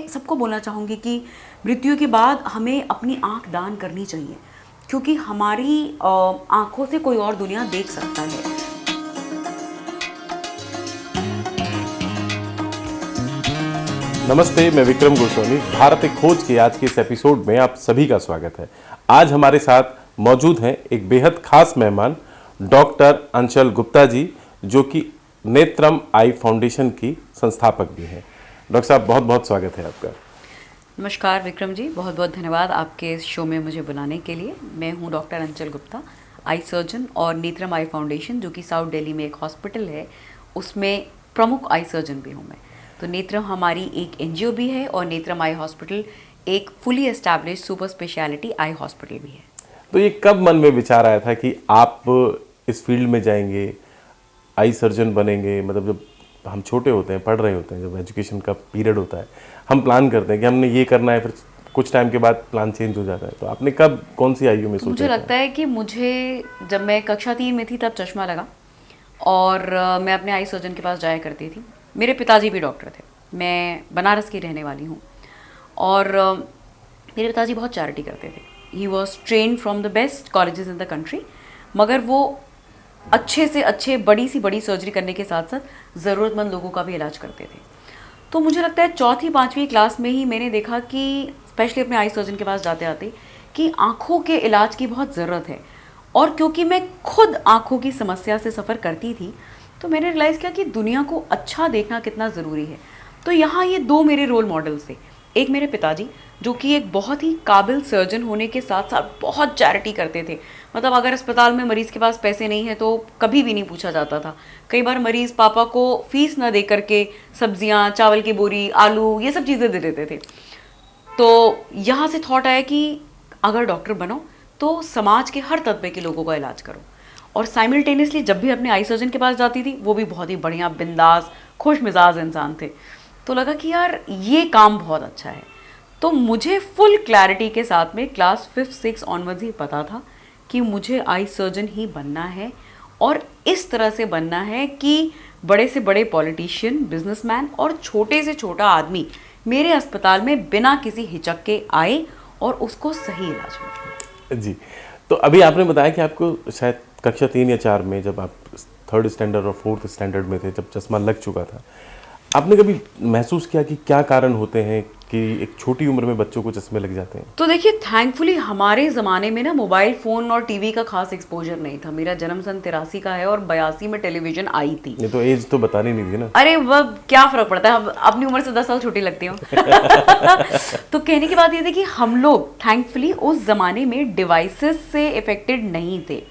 सबको बोलना चाहूँगी कि मृत्यु के बाद हमें अपनी आँख दान करनी चाहिए, क्योंकि हमारी आँखों से कोई और दुनिया देख सकता है। नमस्ते, मैं विक्रम गोस्वामी। भारत एक खोज के आज के इस एपिसोड में आप सभी का स्वागत है। आज हमारे साथ मौजूद हैं एक बेहद खास मेहमान, डॉक्टर अंचल गुप्ता जी, जो कि नेत्रम आई फाउंडेशन की संस्थापक भी हैं। डॉक्टर साहब, बहुत बहुत स्वागत है आपका। नमस्कार विक्रम जी, बहुत बहुत धन्यवाद आपके इस शो में मुझे बुलाने के लिए। मैं हूँ डॉक्टर अंचल गुप्ता, आई सर्जन और नेत्रम आई फाउंडेशन, जो कि साउथ दिल्ली में एक हॉस्पिटल है, उसमें प्रमुख आई सर्जन भी हूँ मैं। तो नेत्रम हमारी एक एनजीओ भी है और नेत्रम आई हॉस्पिटल एक fully established super speciality eye hospital भी है। तो ये कब मन में विचार आया था कि आप इस फील्ड में जाएंगे, आई सर्जन बनेंगे? मतलब जब हम छोटे होते हैं, पढ़ रहे होते हैं, जब एजुकेशन का पीरियड होता है, हम प्लान करते हैं कि हमने ये करना है, फिर कुछ टाइम के बाद प्लान चेंज हो जाता है। तो आपने कब, कौन सी आयु में सोचा? मुझे लगता है कि मुझे जब मैं कक्षा 3 में थी तब चश्मा लगा और मैं अपने आई सर्जन के पास जाया करती थी। मेरे पिताजी भी डॉक्टर थे, मैं बनारस की रहने वाली हूँ और मेरे पिताजी बहुत चैरिटी करते थे। He was trained from the best colleges in the country, मगर वो अच्छे से अच्छे बड़ी सी बड़ी सर्जरी करने के साथ साथ ज़रूरतमंद लोगों का भी इलाज करते थे। तो मुझे लगता है 4th-5वीं क्लास में ही मैंने देखा कि स्पेशली अपने आई सर्जन के पास जाते आते कि आँखों के इलाज की बहुत ज़रूरत है। और क्योंकि मैं खुद आँखों की समस्या से सफ़र करती थी, तो मैंने रियलाइज़ किया कि दुनिया को अच्छा देखना कितना ज़रूरी है। तो यहाँ ये 2 मेरे रोल मॉडल्स थे। एक मेरे पिताजी, जो कि एक बहुत ही काबिल सर्जन होने के साथ साथ बहुत चैरिटी करते थे। मतलब अगर अस्पताल में मरीज़ के पास पैसे नहीं है तो कभी भी नहीं पूछा जाता था। कई बार मरीज़ पापा को फीस ना दे करके सब्जियाँ, चावल की बोरी, आलू, ये सब चीज़ें दे देते थे। तो यहाँ से थॉट आया कि अगर डॉक्टर बनो तो समाज के हर तबके के लोगों का इलाज करो। और साइमल्टेनियसली जब भी अपने आई सर्जन के पास जाती थी, वो भी बहुत ही बढ़िया, बिंदास, खुश मिजाज इंसान थे, तो लगा कि यार ये काम बहुत अच्छा है। तो मुझे फुल क्लैरिटी के साथ में क्लास 5-6 ऑनवर्ड्स ही पता था कि मुझे आई सर्जन ही बनना है, और इस तरह से बनना है कि बड़े से बड़े पॉलिटिशियन, बिजनेसमैन और छोटे से छोटा आदमी मेरे अस्पताल में बिना किसी हिचक के आए और उसको सही इलाज मिले। जी, तो अभी आपने बताया कि आपको शायद कक्षा 3 या 4 में, जब आप 3rd स्टैंडर्ड और 4th स्टैंडर्ड में थे, जब चश्मा लग चुका था, आपने कभी महसूस किया कि क्या कारण होते हैं कि एक छोटी उम्र में बच्चों को चश्मे लग जाते हैं? तो देखिए, थैंकफुली हमारे ज़माने में ना मोबाइल फ़ोन और टीवी का खास एक्सपोजर नहीं था। मेरा जन्म सन 83 का है और 82 में टेलीविज़न आई थी। ये तो एज तो बतानी नहीं थी ना। अरे वह क्या फ़र्क पड़ता है, अपनी उम्र से 10 साल छोटी लगती हूँ। तो कहने की बात ये थी कि हम लोग थैंकफुली उस ज़माने में डिवाइसेस से इफ़ेक्टेड नहीं थे,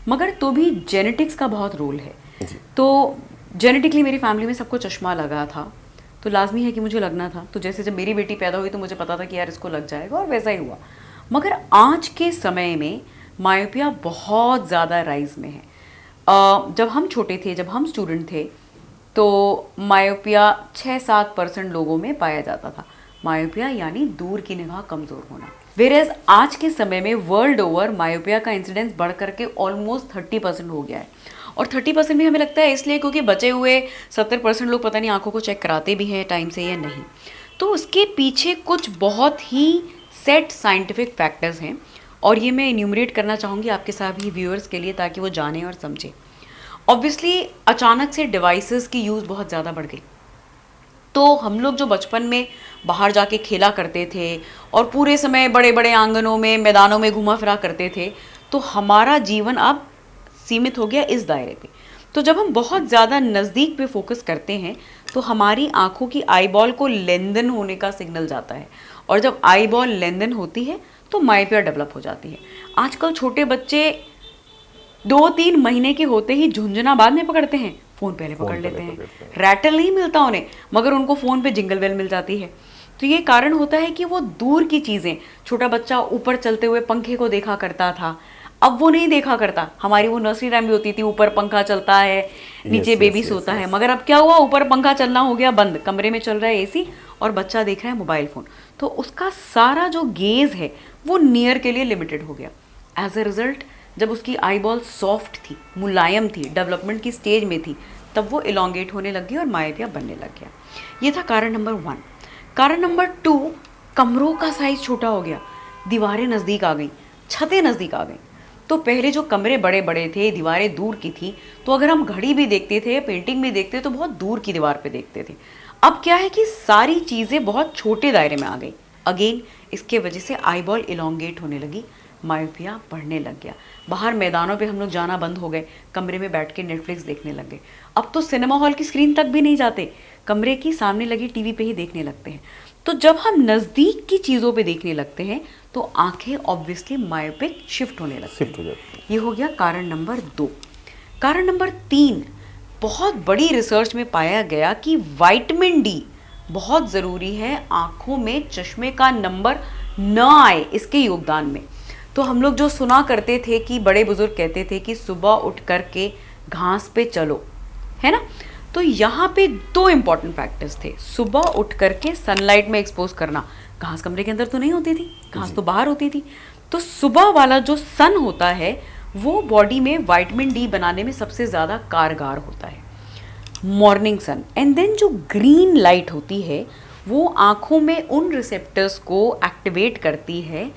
मगर तो भी जेनेटिक्स का बहुत रोल है। तो जेनेटिकली मेरी फैमिली में सबको चश्मा लगा था, तो लाजमी है कि मुझे लगना था। तो जैसे जब मेरी बेटी पैदा हुई तो मुझे पता था कि यार इसको लग जाएगा, और वैसा ही हुआ। मगर आज के समय में मायोपिया बहुत ज़्यादा राइज में है। जब हम छोटे थे, जब हम स्टूडेंट थे, तो मायोपिया 6-7% लोगों में पाया जाता था। मायोपिया यानी दूर की निगाह कमज़ोर होना। वेरेज आज के समय में वर्ल्ड ओवर मायोपिया का इंसिडेंस बढ़ करके ऑलमोस्ट 30% हो गया है। और 30% भी हमें लगता है इसलिए क्योंकि बचे हुए 70% लोग पता नहीं आंखों को चेक कराते भी हैं टाइम से या नहीं। तो उसके पीछे कुछ बहुत ही सेट साइंटिफिक फैक्टर्स हैं, और ये मैं इन्यूमरेट करना चाहूँगी आपके सभी व्यूअर्स के लिए, ताकि वो जानें और समझें। ऑब्वियसली अचानक से डिवाइसेस की यूज़ बहुत ज़्यादा बढ़ गई। तो हम लोग जो बचपन में बाहर जाके खेला करते थे और पूरे समय बड़े बड़े आंगनों में, मैदानों में घुमा फिरा करते थे, तो हमारा जीवन अब सीमित हो गया इस दायरे पे। तो जब हम बहुत ज़्यादा नज़दीक पे फोकस करते हैं तो हमारी आंखों की आई बॉल को लेंदन होने का सिग्नल जाता है, और जब आई बॉल लेंदन होती है तो मायोपिया डेवलप हो जाती है। आजकल छोटे बच्चे 2-3 महीने के होते ही झुंझुना बाद में पकड़ते हैं, फ़ोन पहले पकड़ लेते हैं। रैटल नहीं मिलता उन्हें, मगर उनको फ़ोन पे जिंगल बेल मिल जाती है। तो ये कारण होता है कि वो दूर की चीज़ें, छोटा बच्चा ऊपर चलते हुए पंखे को देखा करता था, अब वो नहीं देखा करता। हमारी वो नर्सरी टाइम भी होती थी, ऊपर पंखा चलता है, नीचे बेबी सोता है, मगर अब क्या हुआ, ऊपर पंखा चलना हो गया बंद, कमरे में चल रहा है एसी और बच्चा देख रहा है मोबाइल फ़ोन। तो उसका सारा जो गेज़ है वो नियर के लिए लिमिटेड हो गया। एज अ रिज़ल्ट जब उसकी आई बॉल सॉफ्ट थी, मुलायम थी, डेवलपमेंट की स्टेज में थी, तब वो इलोंगेट होने लग गई और मायोपिया बनने लग गया। ये था कारण नंबर 1। कारण नंबर 2, कमरों का साइज छोटा हो गया, दीवारें नज़दीक आ गई, छतें नज़दीक आ गई। तो पहले जो कमरे बड़े बड़े थे, दीवारें दूर की थी, तो अगर हम घड़ी भी देखते थे, पेंटिंग भी देखते तो बहुत दूर की दीवार पे देखते थे। अब क्या है कि सारी चीज़ें बहुत छोटे दायरे में आ गई। अगेन इसके वजह से आई बॉल इलोंगेट होने लगी, मायोपिया बढ़ने लग गया। बाहर मैदानों पे हम लोग जाना बंद हो गए, कमरे में बैठ के नेटफ्लिक्स देखने लग गए। अब तो सिनेमा हॉल की स्क्रीन तक भी नहीं जाते, कमरे की सामने लगी टीवी पे ही देखने लगते हैं। तो जब हम नज़दीक की चीज़ों पे देखने लगते हैं तो आंखें ऑब्वियसली मायोपिक शिफ्ट होने लगती शिफ्ट हो हैं। जाती है। ये हो गया कारण नंबर 2। कारण नंबर 3, बहुत बड़ी रिसर्च में पाया गया कि विटामिन डी बहुत ज़रूरी है आँखों में चश्मे का नंबर न आए इसके योगदान में। तो हम लोग जो सुना करते थे कि बड़े बुजुर्ग कहते थे कि सुबह उठ कर के घास पे चलो, है ना। तो यहाँ पे 2 इम्पॉर्टेंट फैक्टर्स थे। सुबह उठ करके सनलाइट में एक्सपोज करना, घास कमरे के अंदर तो नहीं होती थी, घास तो बाहर होती थी। तो सुबह वाला जो सन होता है वो बॉडी में विटामिन डी बनाने में सबसे ज़्यादा कारगर होता है, मॉर्निंग सन। एंड देन जो ग्रीन लाइट होती है वो आँखों में उन रिसेप्टर्स को एक्टिवेट करती है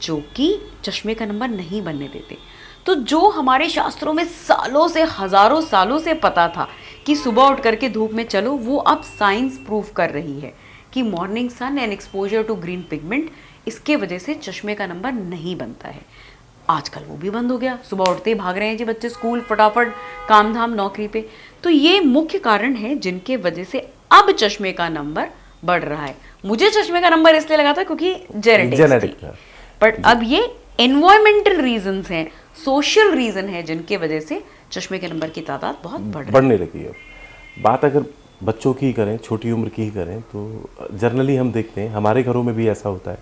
जो कि चश्मे का नंबर नहीं बनने देते। तो जो हमारे शास्त्रों में सालों से, हज़ारों सालों से पता था कि सुबह उठ करके धूप में चलो, वो अब साइंस प्रूव कर रही है कि morning sun and exposure to green pigment, इसके वजह से चश्मे का नंबर नहीं बनता है। आजकल वो भी बंद हो गया, सुबह उठते ही भाग रहे हैं जी बच्चे स्कूल, फटाफट काम धाम नौकरी पे। तो ये मुख्य कारण है जिनके वजह से अब चश्मे का नंबर बढ़ रहा है। मुझे चश्मे का नंबर इसलिए लगा था क्योंकि जेनेटिक था। बट अब ये एनवायरमेंटल रीजंस हैं, सोशल रीजन है जिनके वजह से चश्मे के नंबर की तादाद बहुत बढ़ने लगी है। बात अगर बच्चों की ही करें, छोटी उम्र की ही करें, तो जनरली हम देखते हैं हमारे घरों में भी ऐसा होता है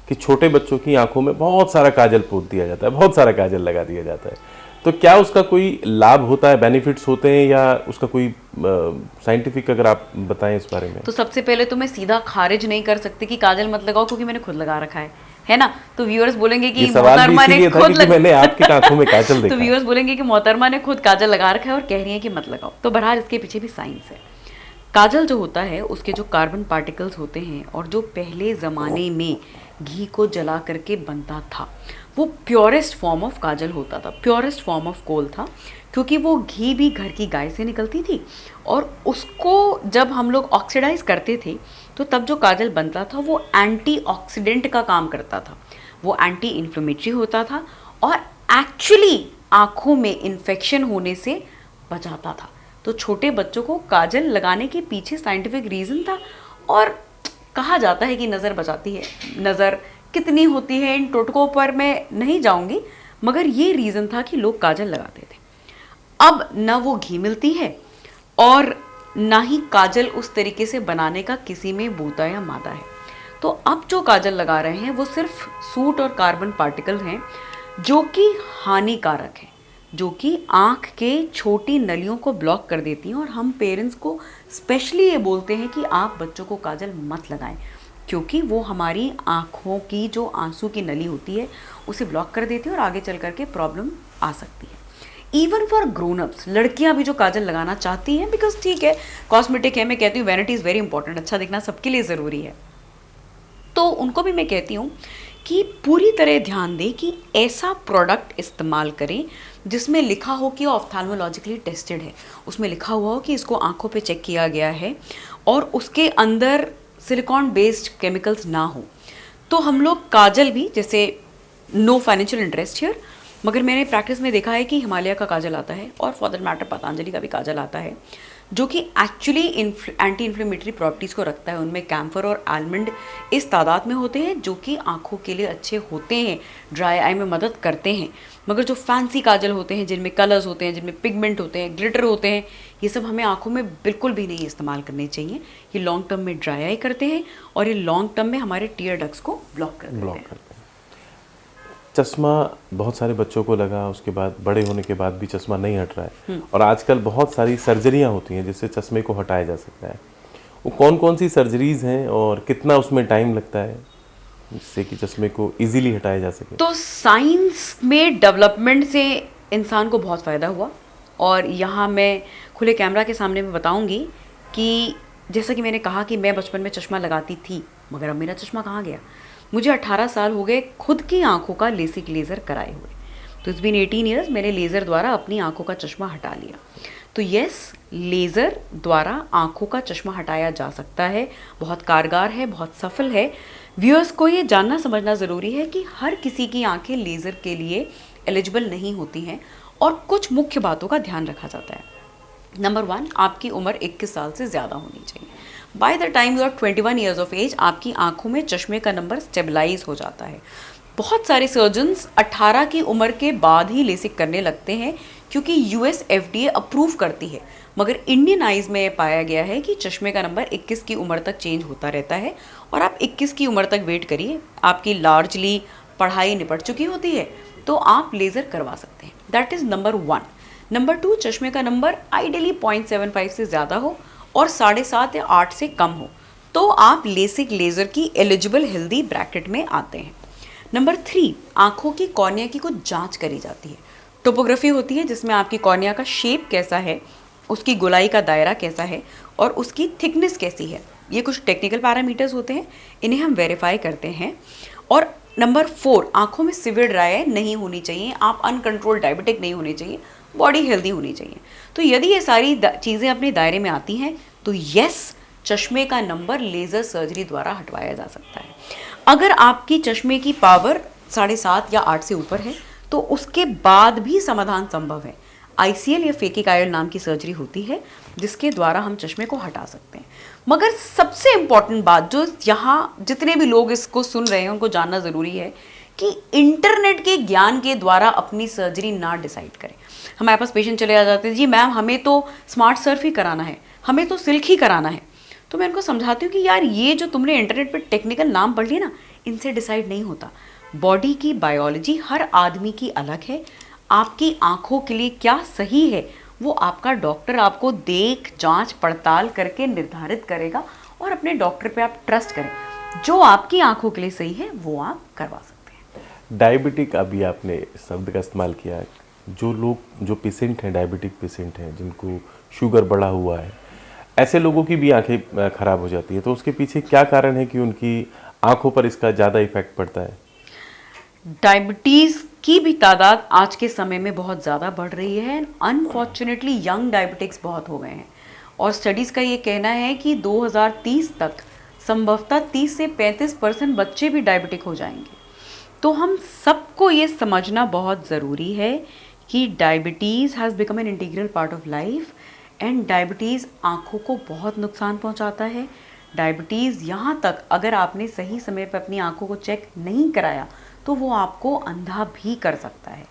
कि छोटे बच्चों की आंखों में बहुत सारा काजल पोत दिया जाता है, बहुत सारा काजल लगा दिया जाता है। तो क्या उसका कोई लाभ होता है, बेनिफिट्स होते हैं, या उसका कोई साइंटिफिक अगर आप बताएं इस बारे में। तो सबसे पहले तो मैं सीधा खारिज नहीं कर सकती कि काजल मत लगाओ, क्योंकि मैंने खुद लगा रखा है ना। तो व्यूअर्स बोलेंगे कि मोहतरमा ने खुद मैंने आपकी आंखों में काजल देखा। तो व्यूअर्स बोलेंगे कि मोहतरमा ने खुद काजल लगा रखा है और कह रही है कि मत लगाओ। तो बहरहाल इसके पीछे भी साइंस है। काजल जो होता है उसके जो कार्बन पार्टिकल्स होते हैं, और जो पहले ज़माने में घी को जला करके बनता था, वो प्योरेस्ट फॉर्म ऑफ काजल होता था, प्योरेस्ट फॉर्म ऑफ कोल था, क्योंकि वो घी भी घर की गाय से निकलती थी। और उसको जब हम लोग ऑक्सीडाइज करते थे तो तब जो काजल बनता था वो एंटीऑक्सीडेंट का काम करता था, वो एंटी इन्फ्लेमेटरी होता था और एक्चुअली आँखों में इन्फेक्शन होने से बचाता था। तो छोटे बच्चों को काजल लगाने के पीछे साइंटिफिक रीज़न था। और कहा जाता है कि नज़र बचाती है। नज़र कितनी होती है इन टोटकों पर मैं नहीं जाऊंगी, मगर ये रीज़न था कि लोग काजल लगाते थे। अब ना वो घी मिलती है और ना ही काजल उस तरीके से बनाने का किसी में बूता या मादा है। तो अब जो काजल लगा रहे हैं वो सिर्फ सूट और कार्बन पार्टिकल हैं जो कि हानिकारक हैं, जो कि आँख के छोटी नलियों को ब्लॉक कर देती हैं। और हम पेरेंट्स को स्पेशली ये बोलते हैं कि आप बच्चों को काजल मत लगाएं, क्योंकि वो हमारी आँखों की जो आंसू की नली होती है उसे ब्लॉक कर देती है और आगे चल करके प्रॉब्लम आ सकती है। इवन फॉर ग्रोन अप्स, लड़कियाँ भी जो काजल लगाना चाहती हैं, बिकॉज ठीक है कॉस्मेटिक है, मैं कहती हूँ वैनिटी इज़ वेरी इंपॉर्टेंट, अच्छा दिखना सबके लिए ज़रूरी है, तो उनको भी मैं कहती हूँ कि पूरी तरह ध्यान दें कि ऐसा प्रोडक्ट इस्तेमाल करें जिसमें लिखा हो कि ऑफ्थाल्मोलॉजिकली टेस्टेड है, उसमें लिखा हुआ हो कि इसको आंखों पे चेक किया गया है और उसके अंदर सिलिकॉन बेस्ड केमिकल्स ना हो। तो हम लोग काजल भी, जैसे नो फाइनेंशियल इंटरेस्ट हियर, मगर मैंने प्रैक्टिस में देखा है कि हिमालय का काजल आता है और फॉर दैट मैटर पतंजलि का भी काजल आता है, जो कि एक्चुअली एंटी इन्फ्लेमेटरी प्रॉपर्टीज़ को रखता है। उनमें कैम्फर और आलमंड इस तादाद में होते हैं जो कि आँखों के लिए अच्छे होते हैं, ड्राई आई में मदद करते हैं। मगर जो फैंसी काजल होते हैं, जिनमें कलर्स होते हैं, जिनमें पिगमेंट होते हैं, ग्लिटर होते हैं, ये सब हमें आँखों में बिल्कुल भी नहीं इस्तेमाल करने चाहिए। ये लॉन्ग टर्म में ड्राई आई करते हैं और ये लॉन्ग टर्म में हमारे टीयर डक्ट्स को ब्लॉक कर देते हैं। चश्मा बहुत सारे बच्चों को लगा, उसके बाद बड़े होने के बाद भी चश्मा नहीं हट रहा है, और आजकल बहुत सारी सर्जरियां होती हैं जिससे चश्मे को हटाया जा सकता है। वो कौन कौन सी सर्जरीज हैं और कितना उसमें टाइम लगता है जिससे कि चश्मे को इजीली हटाया जा सके? तो साइंस में डेवलपमेंट से इंसान को बहुत फ़ायदा हुआ, और यहाँ मैं खुले कैमरा के सामने में बताऊँगी कि जैसा कि मैंने कहा कि मैं बचपन में चश्मा लगाती थी, मगर अब मेरा चश्मा कहाँ गया। मुझे 18 साल हो गए खुद की आंखों का लेसिक लेज़र कराए हुए। तो इट्स बीन 18 ईयर्स मैंने लेज़र द्वारा अपनी आंखों का चश्मा हटा लिया। तो यस, लेज़र द्वारा आंखों का चश्मा हटाया जा सकता है, बहुत कारगर है, बहुत सफल है। व्यूअर्स को ये जानना समझना ज़रूरी है कि हर किसी की आंखें लेज़र के लिए एलिजिबल नहीं होती हैं और कुछ मुख्य बातों का ध्यान रखा जाता है। नंबर 1, आपकी उम्र 21 साल से ज़्यादा होनी चाहिए। By the time you are 21 years of age आपकी आंखों में चश्मे का नंबर स्टेबलाइज हो जाता है। बहुत सारे सर्जन्स 18 की उम्र के बाद ही लेसिक करने लगते हैं क्योंकि यूएस एफडीए अप्रूव करती है, मगर इंडियन आइज़ में पाया गया है कि चश्मे का नंबर 21 की उम्र तक चेंज होता रहता है और आप 21 की उम्र तक वेट करिए, आपकी लार्जली पढ़ाई निपट चुकी होती है तो आप लेज़र करवा सकते हैं। That is number 1। नंबर 2, चश्मे का नंबर आइडियली 0.75 से ज़्यादा हो और 7.5 या 8 से कम हो तो आप लेसिक लेज़र की एलिजिबल हेल्दी ब्रैकेट में आते हैं। नंबर 3, आँखों की कॉर्निया की कुछ जांच करी जाती है। टोपोग्राफी होती है जिसमें आपकी कॉर्निया का शेप कैसा है, उसकी गोलाई का दायरा कैसा है और उसकी थिकनेस कैसी है। ये कुछ टेक्निकल पैरामीटर्स होते हैं, इन्हें हम वेरीफाई करते हैं। और नंबर 4, आँखों में सिवियर ड्राई नहीं होनी चाहिए, आप अनकंट्रोल्ड डायबिटिक नहीं होने चाहिए, बॉडी हेल्दी होनी चाहिए। तो यदि ये सारी चीज़ें अपने दायरे में आती हैं तो यस, चश्मे का नंबर लेज़र सर्जरी द्वारा हटवाया जा सकता है। अगर आपकी चश्मे की पावर 7.5 या 8 से ऊपर है तो उसके बाद भी समाधान संभव है। आईसीएल या फेकिक आयल नाम की सर्जरी होती है जिसके द्वारा हम चश्मे को हटा सकते हैं। मगर सबसे इम्पॉर्टेंट बात जो यहाँ जितने भी लोग इसको सुन रहे हैं उनको जानना ज़रूरी है कि इंटरनेट के ज्ञान के द्वारा अपनी सर्जरी ना डिसाइड करें। हमारे पास पेशेंट चले आ जाते हैं, जी मैम हमें तो स्मार्ट सर्फ ही कराना है, हमें तो सिल्क ही कराना है। तो मैं उनको समझाती हूँ कि यार ये जो तुमने इंटरनेट पे टेक्निकल नाम पढ़ लिए ना, इनसे डिसाइड नहीं होता। बॉडी की बायोलॉजी हर आदमी की अलग है। आपकी आंखों के लिए क्या सही है वो आपका डॉक्टर आपको देख जांच पड़ताल करके निर्धारित करेगा और अपने डॉक्टर पे आप ट्रस्ट करें। जो आपकी आंखों के लिए सही है वो आप करवा सकते हैं। डायबिटिक, अभी आपने शब्द का इस्तेमाल किया। जो पेशेंट हैं, डायबिटिक पेशेंट हैं, जिनको शुगर बढ़ा हुआ है, ऐसे लोगों की भी आंखें खराब हो जाती है, तो उसके पीछे क्या कारण है कि उनकी आंखों पर इसका ज़्यादा इफेक्ट पड़ता है? डायबिटीज़ की भी तादाद आज के समय में बहुत ज़्यादा बढ़ रही है। अनफॉर्चुनेटली यंग डायबिटिक्स बहुत हो गए हैं और स्टडीज़ का ये कहना है कि 2030 तक संभवतः 30 से 35% बच्चे भी डायबिटिक हो जाएंगे। तो हम सबको ये समझना बहुत ज़रूरी है कि diabetes has become an integral part of life and diabetes आँखों को बहुत नुकसान पहुँचाता है। डायबिटीज़ यहाँ तक अगर आपने सही समय पर अपनी आँखों को चेक नहीं कराया तो वो आपको अंधा भी कर सकता है,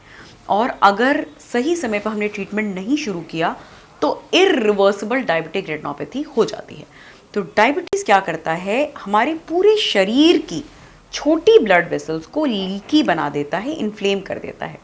और अगर सही समय पर हमने ट्रीटमेंट नहीं शुरू किया तो इरिवर्सिबल डायबिटिक रेटिनोपैथी हो जाती है। तो डायबिटीज़ क्या करता है, हमारे पूरे शरीर की छोटी ब्लड वेसल्स को लीकी बना देता है, इन्फ्लेम कर देता है।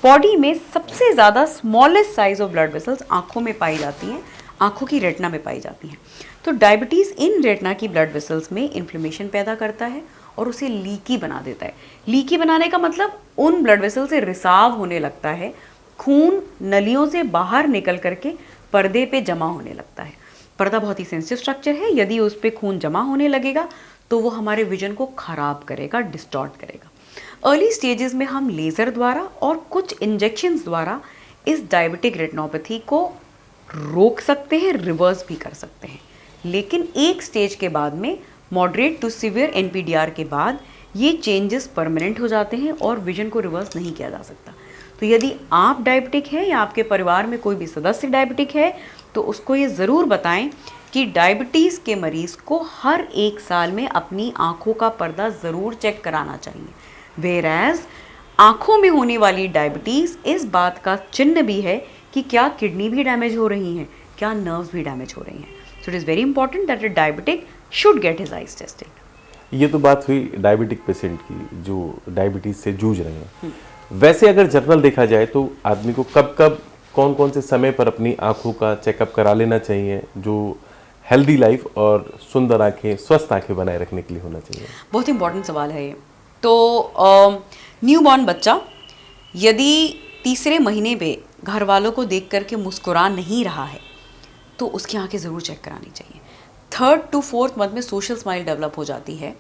बॉडी में सबसे ज़्यादा smallest size of blood vessels आँखों में पाई जाती हैं, आँखों की रेटिना में पाई जाती हैं। तो डायबिटीज़ इन रेटिना की ब्लड वेसल्स में इन्फ्लेमेशन पैदा करता है और उसे लीकी बना देता है। लीकी बनाने का मतलब उन ब्लड वेसल से रिसाव होने लगता है, खून नलियों से बाहर निकल करके पर्दे पे जमा होने लगता है। पर्दा बहुत ही सेंसिटिव स्ट्रक्चर है, यदि उस पर खून जमा होने लगेगा तो वो हमारे विजन को खराब करेगा, डिस्टॉर्ट करेगा। अर्ली स्टेजेस में हम लेज़र द्वारा और कुछ इंजेक्शंस द्वारा इस डायबिटिक रेटिनोपैथी को रोक सकते हैं, रिवर्स भी कर सकते हैं। लेकिन एक स्टेज के बाद में मॉडरेट टू सीवियर एनपीडीआर के बाद ये चेंजेस परमानेंट हो जाते हैं और विजन को रिवर्स नहीं किया जा सकता। तो यदि आप डायबिटिक हैं या आपके परिवार में कोई भी सदस्य डायबिटिक है तो उसको ये ज़रूर बताएं कि डायबिटीज़ के मरीज़ को हर 1 साल में अपनी आँखों का पर्दा ज़रूर चेक कराना चाहिए। वेरएज आँखों में होने वाली डायबिटीज़ इस बात का चिन्ह भी है कि क्या किडनी भी डैमेज हो रही हैं, क्या नर्व्स भी डैमेज हो रही हैं। सो it is very important that a diabetic should get his eyes tested. ये तो बात हुई डायबिटिक पेशेंट की जो डायबिटीज़ से जूझ रहे हैं। वैसे अगर जनरल देखा जाए तो आदमी को कब कब कौन कौन से समय पर अपनी आँखों का चेकअप करा लेना चाहिए जो हेल्दी लाइफ और सुंदर आँखें, स्वस्थ आँखें बनाए रखने के लिए होना चाहिए? बहुत इंपॉर्टेंट सवाल है ये। तो न्यूबॉर्न बच्चा यदि तीसरे महीने पे घर वालों को देख करके मुस्कुरा नहीं रहा है तो उसकी आंखें ज़रूर चेक करानी चाहिए। 3rd to 4th मंथ में सोशल स्माइल डेवलप हो जाती है,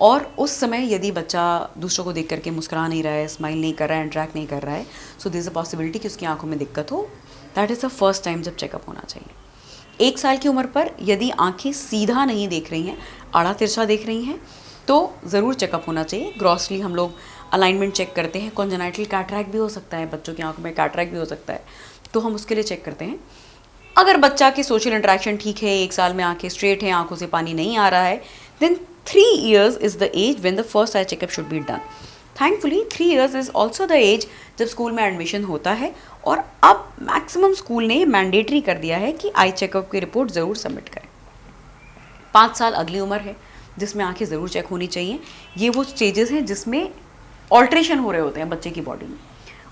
और उस समय यदि बच्चा दूसरों को देख करके मुस्कुरा नहीं रहा है, स्माइल नहीं कर रहा है, इंटरेक्ट नहीं कर रहा है, so there is a possibility कि उसकी आंखों में दिक्कत हो। That is the first time जब चेकअप होना चाहिए। 1 साल की उम्र पर यदि आंखें सीधा नहीं देख रही हैं, आड़ा तिरछा देख रही हैं, तो ज़रूर चेकअप होना चाहिए। ग्रॉसली हम लोग अलाइनमेंट चेक करते हैं। कॉन्जेनाइटल कैटरैक्ट भी हो सकता है, बच्चों की आंखों में कैटरैक्ट भी हो सकता है, तो हम उसके लिए चेक करते हैं। अगर बच्चा की सोशल इंटरेक्शन ठीक है, 1 साल में आंखें स्ट्रेट हैं, आंखों से पानी नहीं आ रहा है, then 3 years is the age when the first eye checkup should be done. Thankfully 3 years is also the age जब स्कूल में एडमिशन होता है, और अब मैक्सिमम स्कूल ने मैंडेटरी कर दिया है कि आई चेकअप की रिपोर्ट ज़रूर सबमिट करें। 5 साल अगली उम्र है जिसमें आंखें ज़रूर चेक होनी चाहिए। ये वो स्टेजेस हैं जिसमें ऑल्ट्रेशन हो रहे होते हैं बच्चे की बॉडी में।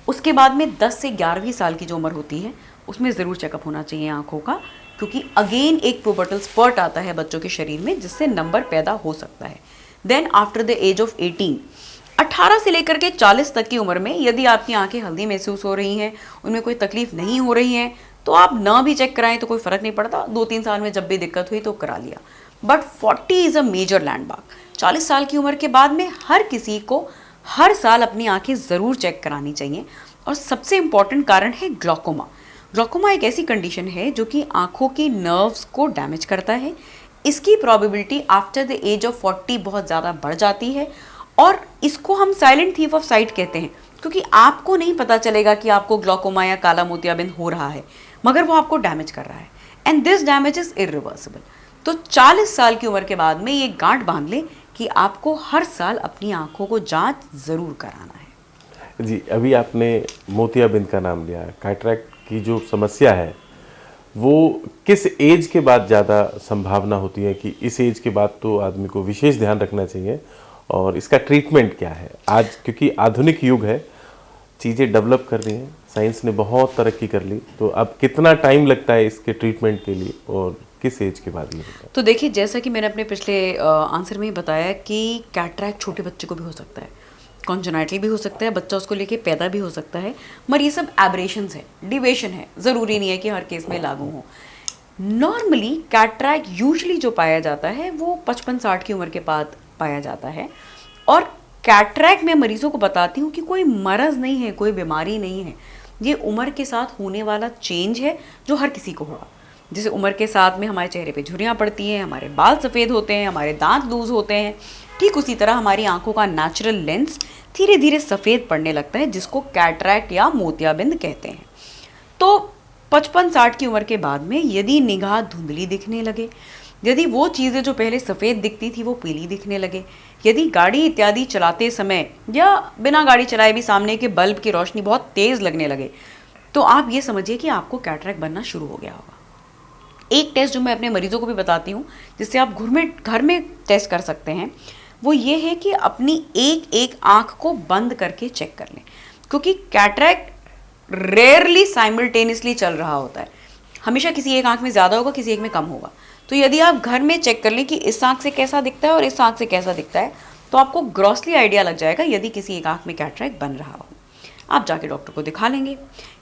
उसके बाद में 10 से 11वीं साल की जो उम्र होती है उसमें ज़रूर चेकअप होना चाहिए आंखों का, क्योंकि अगेन एक प्यूबर्टल स्पर्ट आता है बच्चों के शरीर में जिससे नंबर पैदा हो सकता है। Then after the age of 18 से लेकर के 40 तक की उम्र में यदि आपकी आंखें हल्दी महसूस हो रही हैं, उनमें कोई तकलीफ नहीं हो रही है, तो आप ना भी चेक कराएं तो कोई फ़र्क नहीं पड़ता। 2-3 साल में जब भी दिक्कत हुई तो करा लिया। But 40 is a major landmark. 40 साल की उम्र के बाद में हर किसी को हर साल अपनी आंखें ज़रूर चेक करानी चाहिए। और सबसे इम्पॉर्टेंट कारण है ग्लॉकोमा। ग्लॉकोमा एक ऐसी कंडीशन है जो कि आंखों की नर्व्स को डैमेज करता है। इसकी probability after the age of 40 बहुत ज़्यादा बढ़ जाती है, और इसको हम साइलेंट थीफ ऑफ साइट कहते हैं, क्योंकि आपको नहीं पता चलेगा कि आपको ग्लॉकोमा या काला मोतियाबिंद हो रहा है, मगर वो आपको डैमेज कर रहा है, and this damage is irreversible. तो 40 साल की उम्र के बाद में ये गांठ बांध लें कि आपको हर साल अपनी आंखों को जांच ज़रूर कराना है। जी, अभी आपने मोतियाबिंद का नाम लिया। कैटरैक्ट की जो समस्या है वो किस एज के बाद ज़्यादा संभावना होती है कि इस एज के बाद तो आदमी को विशेष ध्यान रखना चाहिए, और इसका ट्रीटमेंट क्या है आज, क्योंकि आधुनिक युग है, चीज़ें डेवलप कर रही हैं, साइंस ने बहुत तरक्की कर ली, तो अब कितना टाइम लगता है इसके ट्रीटमेंट के लिए और किस एज के बाद ये होता है? तो देखिए, जैसा कि मैंने अपने पिछले आंसर में ही बताया कि कैटरैक्ट छोटे बच्चे को भी हो सकता है, कॉन्जेनाइटल भी हो सकता है, बच्चा उसको लेके पैदा भी हो सकता है, मगर ये सब एब्रेशंस है, डिवेशन है, ज़रूरी नहीं है कि हर केस में लागू हो। नॉर्मली कैटरैक्ट यूजुअली जो पाया जाता है वो 55-60 की उम्र के बाद पाया जाता है, और कैटरैक्ट मैं मरीजों को बताती हूँ कि कोई मरज़ नहीं है, कोई बीमारी नहीं है, ये उम्र के साथ होने वाला चेंज है जो हर किसी को होगा। जैसे उम्र के साथ में हमारे चेहरे पे झुर्रियाँ पड़ती हैं, हमारे बाल सफ़ेद होते हैं, हमारे दांत लूज होते हैं, ठीक उसी तरह हमारी आंखों का नेचुरल लेंस धीरे धीरे सफ़ेद पड़ने लगता है, जिसको कैटरैक्ट या मोतियाबिंद कहते हैं। तो 55-60 की उम्र के बाद में यदि निगाह धुंधली दिखने लगे, यदि वो चीज़ें जो पहले सफ़ेद दिखती थी वो पीली दिखने लगे, यदि गाड़ी इत्यादि चलाते समय या बिना गाड़ी चलाए भी सामने के बल्ब की रोशनी बहुत तेज़ लगने लगे, तो आप ये समझिए कि आपको कैटरैक्ट बनना शुरू हो गया होगा। एक टेस्ट जो मैं अपने मरीजों को भी बताती हूँ, जिससे आप घर में टेस्ट कर सकते हैं, वो ये है कि अपनी एक एक आँख को बंद करके चेक कर लें, क्योंकि कैटरैक्ट रेयरली साइमल्टेनियसली चल रहा होता है। हमेशा किसी एक आँख में ज़्यादा होगा, किसी एक में कम होगा। तो यदि आप घर में चेक कर लें कि इस आँख से कैसा दिखता है और इस आँख से कैसा दिखता है, तो आपको ग्रॉसली आइडिया लग जाएगा यदि किसी एक आँख में कैटरैक्ट बन रहा हो। आप जाके डॉक्टर को दिखा लेंगे।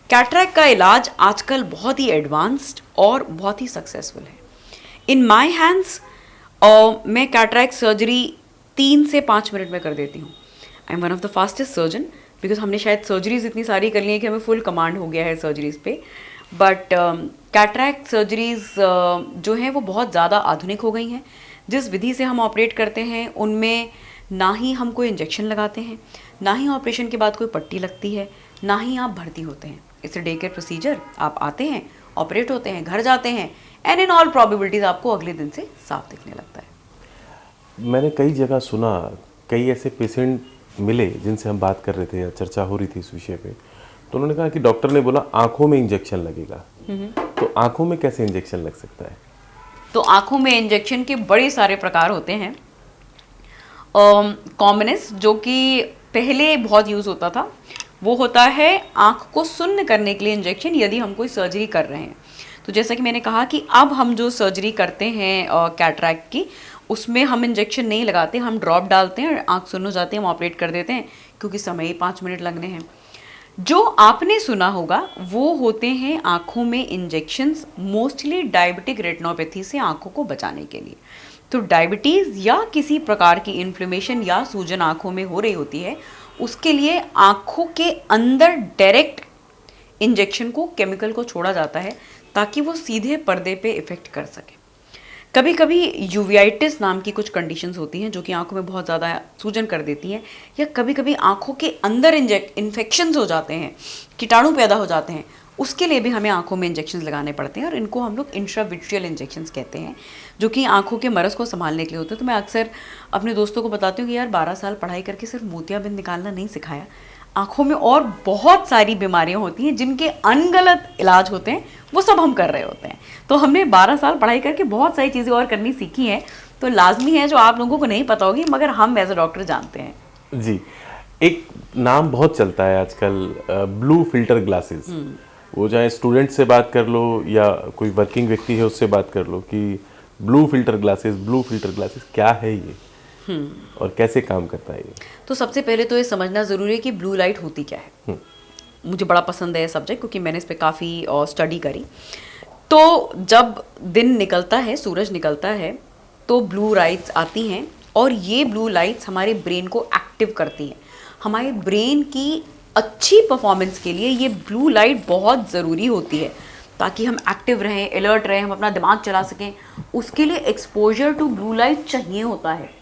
कैटरैक्ट का इलाज आजकल बहुत ही एडवांस्ड और बहुत ही सक्सेसफुल है। इन माई हैंड्स मैं कैटरैक्ट सर्जरी 3 से 5 मिनट में कर देती हूँ। I am one of the fastest surgeon, because हमने शायद सर्जरीज इतनी सारी कर ली है कि हमें फुल कमांड हो गया है सर्जरीज पे। बट कैटरैक्ट सर्जरीज जो हैं वो बहुत ज़्यादा आधुनिक हो गई हैं। जिस विधि से हम ऑपरेट करते हैं उनमें ना ही हम कोई इंजेक्शन लगाते हैं, ना ही ऑपरेशन के बाद कोई पट्टी लगती है, ना ही आप भर्ती होते हैं। It's a day care procedure. आप आते हैं, ऑपरेट होते हैं, घर जाते हैं, एंड इन ऑल प्रोबेबिलिटीज आपको अगले दिन से साफ दिखने लगता है। मैंने कई जगह सुना, कई ऐसे पेशेंट मिले जिनसे हम बात कर रहे थे या चर्चा हो रही थी इस विषय पे, तो उन्होंने कहा कि डॉक्टर ने बोला आंखों में इंजेक्शन लगेगा। तो आंखों में कैसे इंजेक्शन लग सकता है? तो आंखों में इंजेक्शन के बड़े सारे प्रकार होते हैं। कॉमनेस, जो कि पहले बहुत यूज़ होता था, वो होता है आँख को सुन्न करने के लिए इंजेक्शन यदि हम कोई सर्जरी कर रहे हैं। तो जैसा कि मैंने कहा कि अब हम जो सर्जरी करते हैं कैटरैक्ट की, उसमें हम इंजेक्शन नहीं लगाते, हम ड्रॉप डालते हैं और आँख सुन्न हो जाती है, हम ऑपरेट कर देते हैं, क्योंकि समय ही 5 मिनट लगने हैं। जो आपने सुना होगा वो होते हैं आंखों में इंजेक्शंस, मोस्टली डायबिटिक रेटिनोपैथी से आंखों को बचाने के लिए। तो डायबिटीज़ या किसी प्रकार की इन्फ्लेमेशन या सूजन आंखों में हो रही होती है, उसके लिए आंखों के अंदर डायरेक्ट इंजेक्शन को, केमिकल को छोड़ा जाता है ताकि वो सीधे पर्दे पे इफेक्ट कर सके। कभी कभी यूवियाइटिस नाम की कुछ कंडीशंस होती हैं जो कि आंखों में बहुत ज़्यादा सूजन कर देती हैं, या कभी कभी आंखों के अंदर इन्फेक्शंस हो जाते हैं, कीटाणु पैदा हो जाते हैं, उसके लिए भी हमें आंखों में इंजेक्शंस लगाने पड़ते हैं और इनको हम लोग इंट्राविट्रियल इंजेक्शंस कहते हैं, जो कि आंखों के मरज़ को संभालने के लिए होते हैं। तो मैं अक्सर अपने दोस्तों को बताती हूँ कि यार 12 साल पढ़ाई करके सिर्फ मोतियाबिंद निकालना नहीं सिखाया, आंखों में और बहुत सारी बीमारियां होती हैं जिनके अनगलत इलाज होते हैं, वो सब हम कर रहे होते हैं। तो हमने 12 साल पढ़ाई करके बहुत सारी चीज़ें और करनी सीखी हैं, तो लाजमी है जो आप लोगों को नहीं पता होगी मगर हम एज अ डॉक्टर जानते हैं। जी, एक नाम बहुत चलता है आजकल, ब्लू फिल्टर ग्लासेस। वो चाहे स्टूडेंट से बात कर लो या कोई वर्किंग व्यक्ति है उससे बात कर लो कि ब्लू फिल्टर ग्लासेस क्या है ये और कैसे काम करता है ये। तो सबसे पहले तो ये समझना ज़रूरी है कि ब्लू लाइट होती क्या है। मुझे बड़ा पसंद है ये सब्जेक्ट क्योंकि मैंने इस पर काफ़ी स्टडी करी। तो जब दिन निकलता है, सूरज निकलता है, तो ब्लू लाइट्स आती हैं और ये ब्लू लाइट्स हमारे ब्रेन को एक्टिव करती हैं। हमारे ब्रेन की अच्छी परफॉर्मेंस के लिए ये ब्लू लाइट बहुत ज़रूरी होती है ताकि हम एक्टिव रहें, अलर्ट रहें, हम अपना दिमाग चला सकें। उसके लिए एक्सपोजर टू ब्लू लाइट चाहिए होता है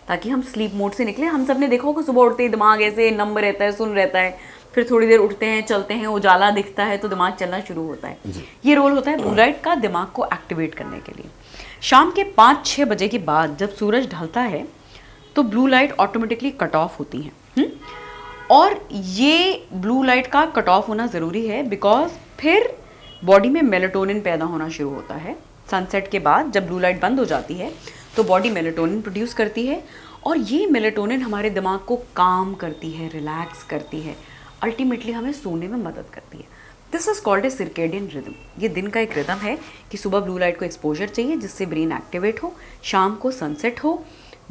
ताकि हम स्लीप मोड से निकले। हम सब ने देखा होगा सुबह उठते ही दिमाग ऐसे नम रहता है, सुन रहता है, फिर थोड़ी देर उठते हैं, चलते हैं, उजाला दिखता है तो दिमाग चलना शुरू होता है। ये रोल होता है ब्लू लाइट का दिमाग को एक्टिवेट करने के लिए। शाम के 5-6 बजे के बाद जब सूरज ढलता है तो blue light automatically cut off होती हैं। और ये ब्लू लाइट का कट ऑफ होना ज़रूरी है बिकॉज फिर बॉडी में मेलेटोनिन पैदा होना शुरू होता है। सनसेट के बाद जब ब्लू लाइट बंद हो जाती है तो बॉडी मेलेटोनिन प्रोड्यूस करती है और ये मेलेटोनिन हमारे दिमाग को काम करती है, रिलैक्स करती है, अल्टीमेटली हमें सोने में मदद करती है। This is called a circadian rhythm. ये दिन का एक रिदम है कि सुबह ब्लू लाइट को एक्सपोजर चाहिए जिससे ब्रेन एक्टिवेट हो, शाम को सनसेट हो,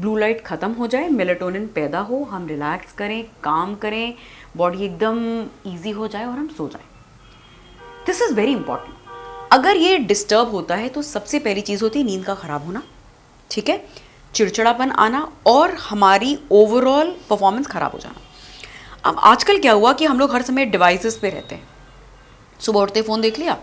ब्लू लाइट ख़त्म हो जाए, मेलेटोनिन पैदा हो, हम रिलैक्स करें, काम करें, बॉडी एकदम ईजी हो जाए और हम सो जाएं। This is very important. अगर ये डिस्टर्ब होता है तो सबसे पहली चीज़ होती है नींद का ख़राब होना, ठीक है, चिड़चिड़ापन आना और हमारी ओवरऑल परफॉर्मेंस ख़राब हो जाना। अब आजकल क्या हुआ कि हम लोग हर समय डिवाइसेस पे रहते हैं। सुबह उठते फ़ोन देख लिया,